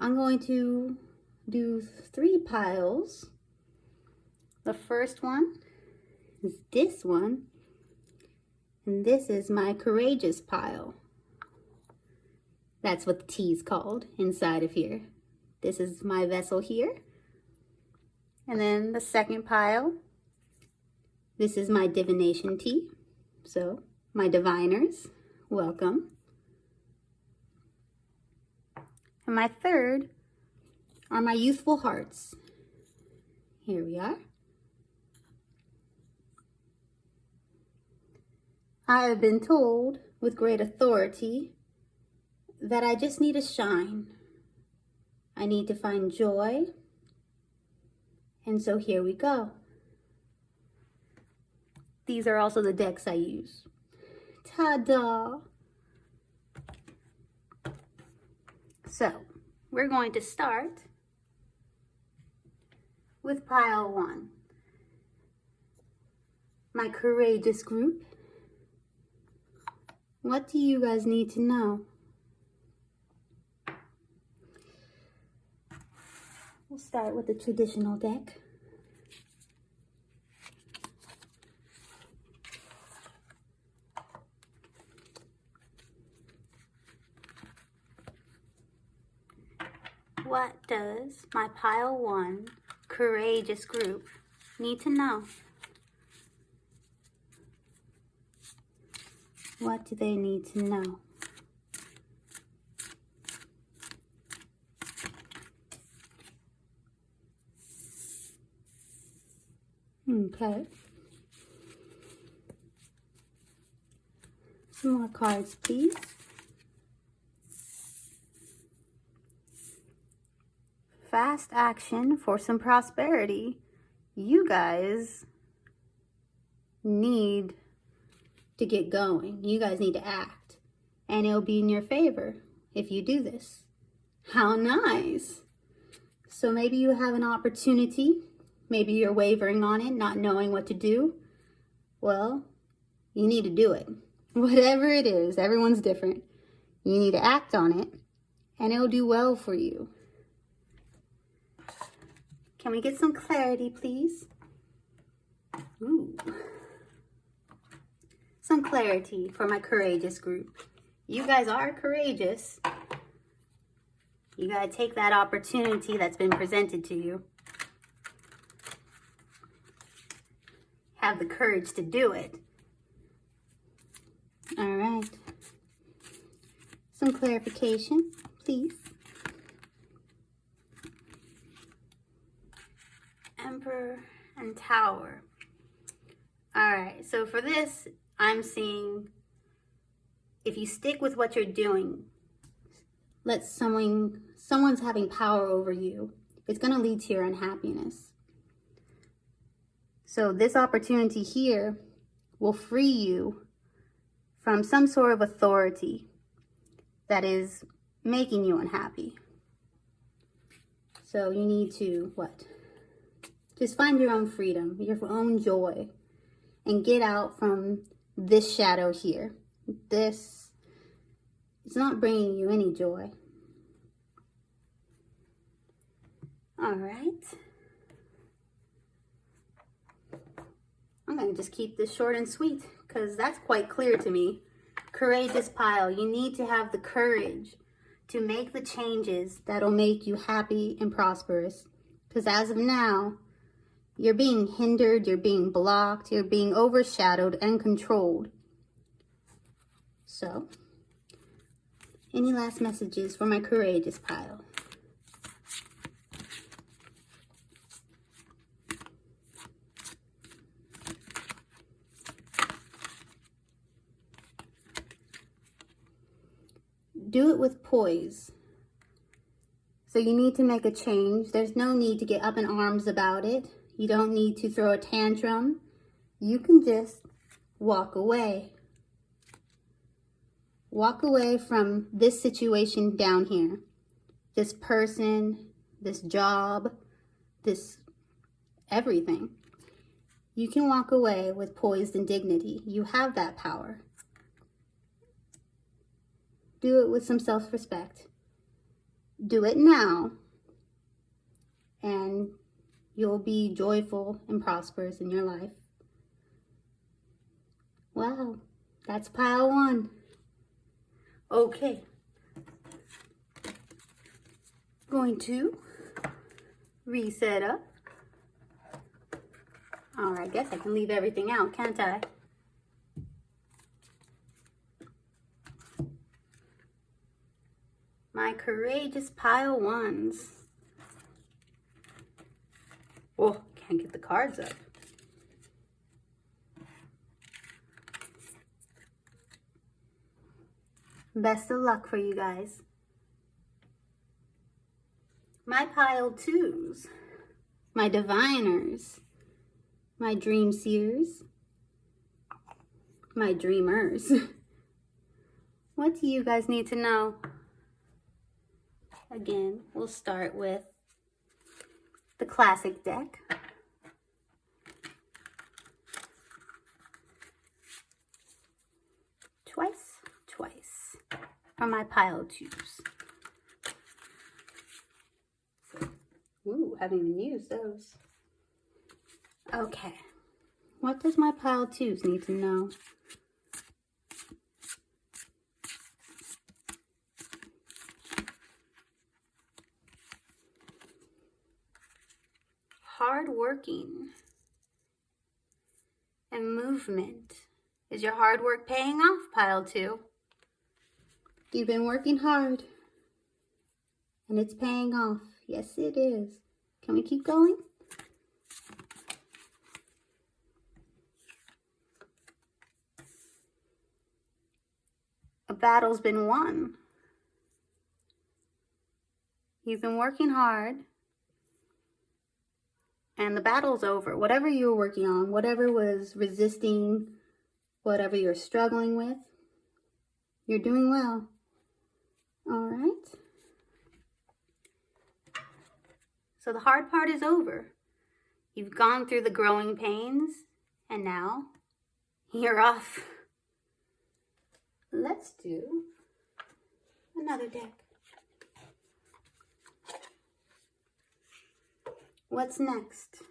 I'm going to do 3 piles. The first one is this one, and this is my courageous pile. That's what the tea is called inside of here. This is my vessel here. And then the second pile, this is my divination tea. So my diviners, welcome. And my third are my youthful hearts. Here we are. I have been told with great authority that I just need to shine. I need to find joy. And so here we go. These are also the decks I use. Ta-da! So, we're going to start with pile 1. My courageous group. What do you guys need to know? We'll start with the traditional deck. What does my pile 1 courageous group need to know? What do they need to know? Okay. Some more cards, please. Fast action for some prosperity. You guys need to get going. You guys need to act. And it'll be in your favor if you do this. How nice. So maybe you have an opportunity. Maybe you're wavering on it, not knowing what to do. Well, you need to do it. Whatever it is, everyone's different. You need to act on it, and it'll do well for you. Can we get some clarity, please? Ooh. Some clarity for my courageous group. You guys are courageous. You gotta take that opportunity that's been presented to you. Have the courage to do it. All right. Some clarification, please. Emperor and Tower. All right, so for this, I'm seeing if you stick with what you're doing, someone's having power over you, it's going to lead to your unhappiness. So this opportunity here will free you from some sort of authority that is making you unhappy. So you need to, just find your own freedom, your own joy, and get out from this shadow here. It's not bringing you any joy. All right. I'm going to just keep this short and sweet because that's quite clear to me. Courageous pile, you need to have the courage to make the changes that'll make you happy and prosperous. Because as of now, you're being hindered, you're being blocked, you're being overshadowed and controlled. So, any last messages for my courageous pile? Do it with poise. So you need to make a change. There's no need to get up in arms about it. You don't need to throw a tantrum. You can just walk away. Walk away from this situation down here. This person, this job, this everything. You can walk away with poise and dignity. You have that power. Do it with some self-respect. Do it now, and you'll be joyful and prosperous in your life. Wow, that's pile 1. Okay. Going to reset up. Oh, I guess I can leave everything out, can't I? My courageous pile 1s. Oh, can't get the cards up. Best of luck for you guys. My pile 2s. My diviners. My dream seers. My dreamers. What do you guys need to know? Again, we'll start with the classic deck. Twice for my pile 2s. Ooh, haven't even used those. Okay, what does my pile 2s need to know? Hard working and movement. Is your hard work paying off, pile 2? You've been working hard and it's paying off. Yes, it is. Can we keep going? A battle's been won. You've been working hard and the battle's over. Whatever you were working on, whatever was resisting, whatever you're struggling with, you're doing well. All right. So the hard part is over. You've gone through the growing pains and now you're off. Let's do another deck. What's next?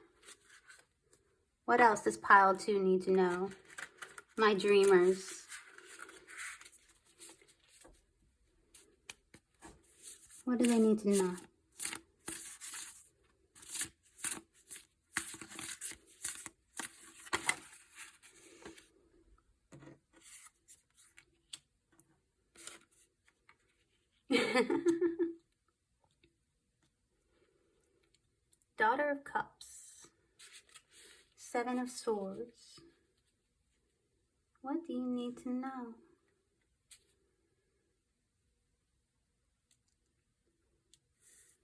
What else does pile 2 need to know? My dreamers. What do they need to know? Daughter of Cups. 7 of Swords. What do you need to know?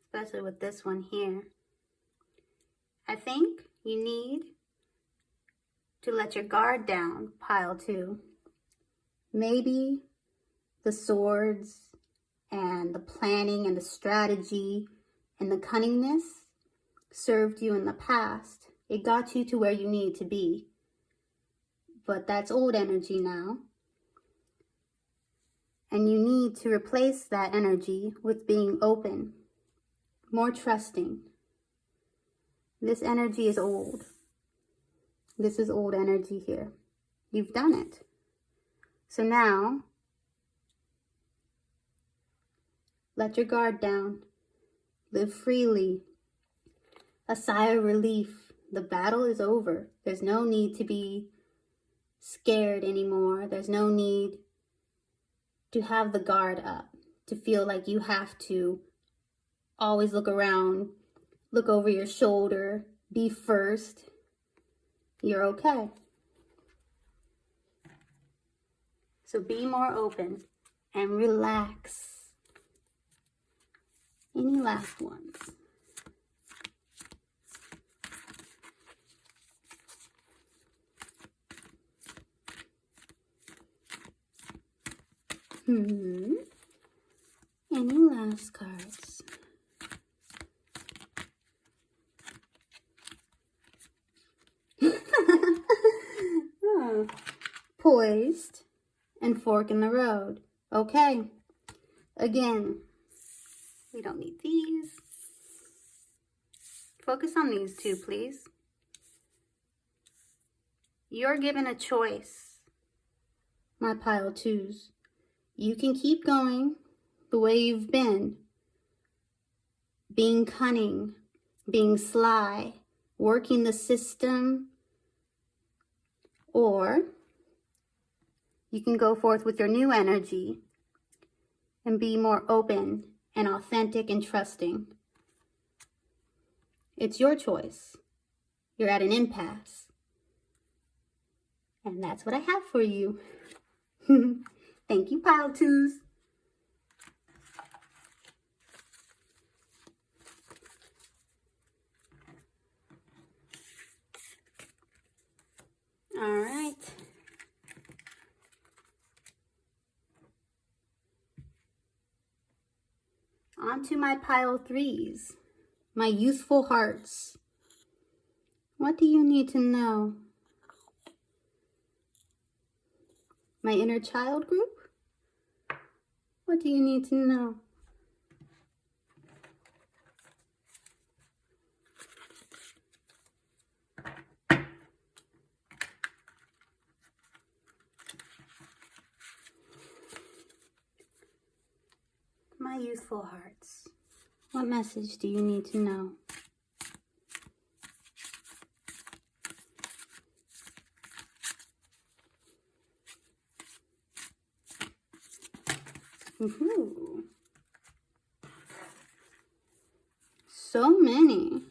Especially with this one here. I think you need to let your guard down, pile 2. Maybe the swords and the planning and the strategy and the cunningness served you in the past. It got you to where you need to be. But that's old energy now. And you need to replace that energy with being open, more trusting. This energy is old. This is old energy here. You've done it. So now, let your guard down. Live freely. A sigh of relief. The battle is over. There's no need to be scared anymore. There's no need to have the guard up, to feel like you have to always look around, look over your shoulder, be first. You're okay. So be more open and relax. Any last ones? Any last cards? Oh. Poised and fork in the road. Okay. Again, We don't need these. Focus on these two, please. You're given a choice, my pile twos. You can keep going the way you've been, being cunning, being sly, working the system, or you can go forth with your new energy and be more open and authentic and trusting. It's your choice. You're at an impasse. And that's what I have for you. Thank you, pile twos. All right. On to my pile threes, my youthful hearts. What do you need to know? My inner child group? What do you need to know? My youthful hearts, what message do you need to know? Woohoo! So many.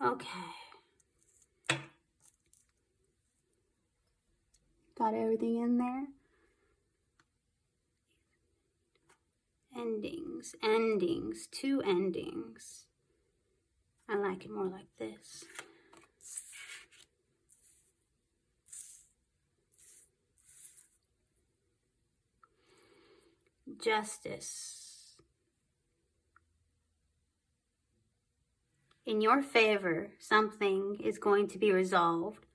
Okay. Got everything in there? Endings, endings, two endings. I like it more like this. Justice. In your favor, something is going to be resolved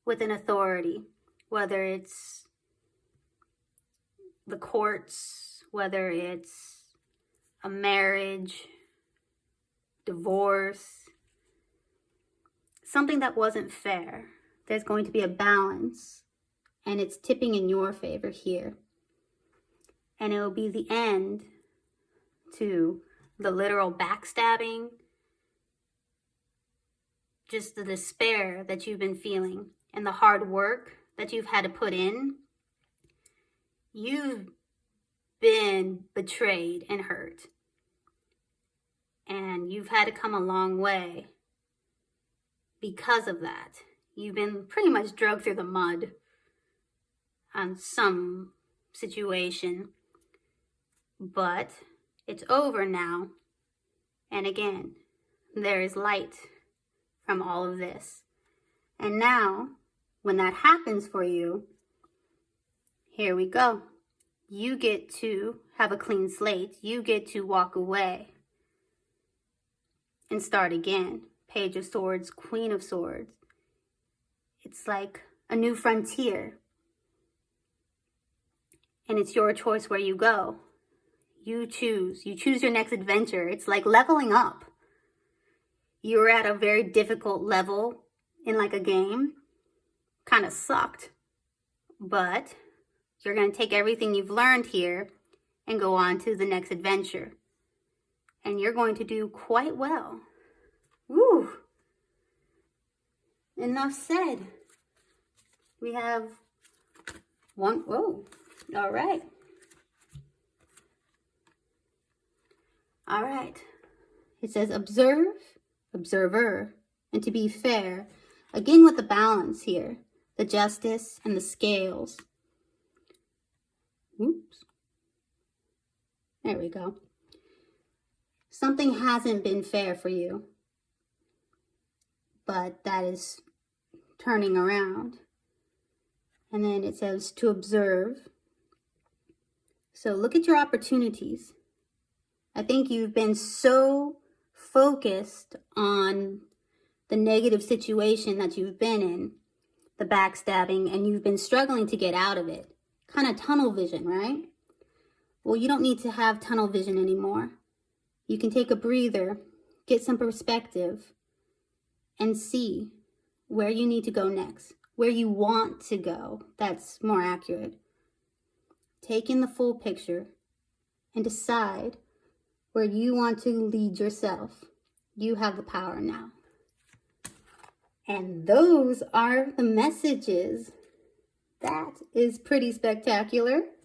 with an authority, whether it's the courts, whether it's a marriage, divorce, something that wasn't fair. There's going to be a balance, and it's tipping in your favor here. And it will be the end to the literal backstabbing, just the despair that you've been feeling and the hard work that you've had to put in. You've been betrayed and hurt. And you've had to come a long way because of that. You've been pretty much dragged through the mud on some situation. But it's over now. And again, there is light from all of this. And now, when that happens for you, here we go. You get to have a clean slate. You get to walk away and start again. Page of Swords, Queen of Swords. It's like a new frontier. And it's your choice where you go. You choose your next adventure. It's like leveling up. You're at a very difficult level in like a game. Kind of sucked. But you're going to take everything you've learned here and go on to the next adventure. And you're going to do quite well. Woo! Enough said. We have one. Whoa. All right. All right. It says observe, observer, and to be fair. Again with the balance here. The justice and the scales. Oops. There we go. Something hasn't been fair for you. But that is turning around. And then it says to observe. So look at your opportunities. I think you've been so focused on the negative situation that you've been in, the backstabbing, and you've been struggling to get out of it. Kind of tunnel vision, right? Well, you don't need to have tunnel vision anymore. You can take a breather, get some perspective, and see where you need to go next, where you want to go. That's more accurate. Take in the full picture and decide where you want to lead yourself. You have the power now. And those are the messages. That is pretty spectacular.